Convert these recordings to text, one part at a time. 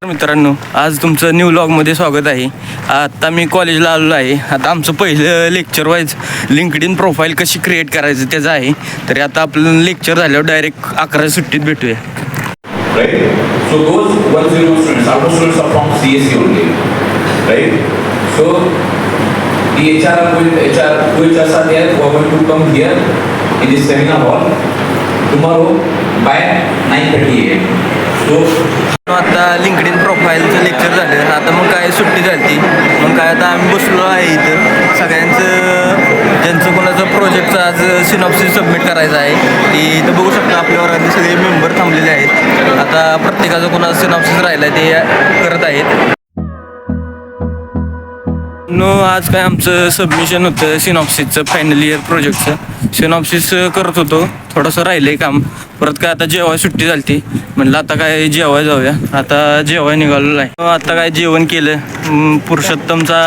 मित्रांनो, आज तुमचं न्यू व्लॉगमध्ये स्वागत आहे. आता मी कॉलेजला आलेलो आहे. आता आमचं पहिलं लेक्चर वाईज लिंक्डइन प्रोफाईल कशी क्रिएट करायचं त्याचं आहे. तरी आता आपलं लेक्चर झाल्यावर डायरेक्ट 11 सुट्टीत भेटूया. Right? So those 101 students, our students are from CSE only, right? So the two HRs are there who are going to come here in this seminar hall tomorrow by 9:30 AM. So आता LinkedIn प्रोफाईलचं lecture झालं. आता मग काय सुट्टी झाली. मग काय आता आम्ही बसलो आहे इथं. सगळ्यांचं ज्यांचं कोणाचं प्रोजेक्टचं आज सिनॉप्सिस सबमिट करायचं आहे ते इथं बघू शकता. आपल्या वर्गातले सगळे मेंबर थांबलेले आहेत. आता प्रत्येकाचं कोणाचं सिनॉप्सिस राहिलं आहे ते करत आहेत. आज काय आमचं सबमिशन होतं सिनॉप्सिसचं, फायनल इयर प्रोजेक्टचं. सिनॉप्सिस करत होतो, थोडंसं राहिलं आहे काम. परत काय आता जेवाय सुट्टी झाली ती, म्हणलं आता काय जेवाय जाऊया. आता जेवाय निघालेलो आहे. आता काय जेवण केलं. पुरुषोत्तमचा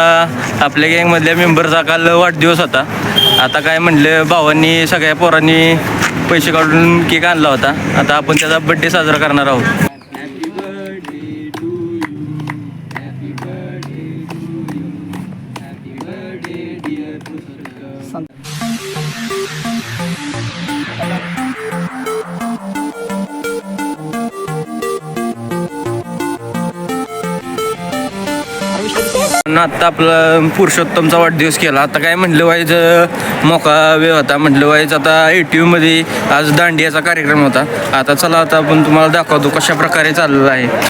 आपल्या गँगमधल्या मेंबरचा काल वाढदिवस होता. आता काय म्हटलं भावांनी सगळ्या पोरांनी पैसे काढून केक आणला होता. आता आपण त्याचा बड्डे साजरा करणार आहोत. आता आपला पुरुषोत्तमचा वाढदिवस केला. आता काय म्हटलं व्हायचं, मोका वेळ होता. म्हटलं व्हायचं आता ATUमध्ये आज दांडियाचा कार्यक्रम होता. आता चला आता आपण तुम्हाला दाखवतो कशा प्रकारे चाललेला आहे.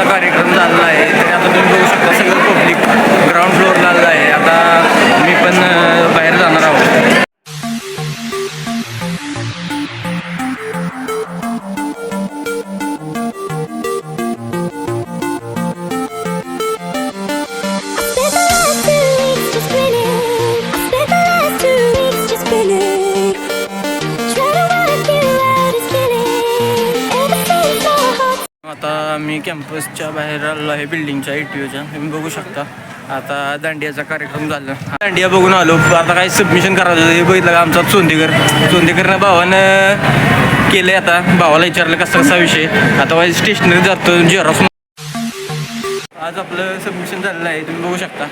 कार्यक्रम झालेला आहे. तरी आता तुम्ही बघू शकता सगळं पब्लिक ग्राउंड फ्लोअरला आलेलं आहे. आता मी पण बाहेर जाणार आहोत. आता मी कॅम्पसच्या बाहेर आलो आहे, बिल्डिंगच्या ATUच्या. तुम्ही बघू शकता आता दांडियाचा कार्यक्रम झाला. दांडिया बघून आलो. आता काय सबमिशन करायचं हे बघितलं का आमचा चोंदेकरनं भावानं केलं आहे. आता भावाला विचारलं कसा विषय. आता वाईज स्टेशनरी जातो जेरॉक्स. आज आपलं सबमिशन झालेलं आहे, तुम्ही बघू शकता.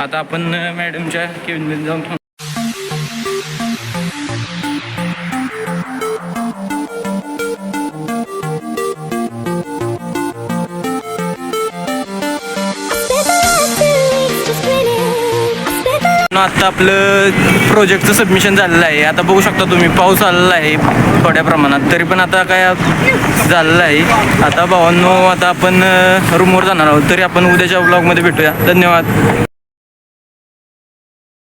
आता आपण मॅडमच्या केबिनमध्ये जाऊन आता आपलं प्रोजेक्टचं सबमिशन झालेलं आहे. आता बघू शकता तुम्ही पाऊस आलेला आहे थोड्या प्रमाणात. तरी पण आता काय झालेलं आहे. आता भावांनो आता आपण रूमवर जाणार आहोत. तरी आपण उद्याच्या ब्लॉगमध्ये भेटूया. धन्यवाद.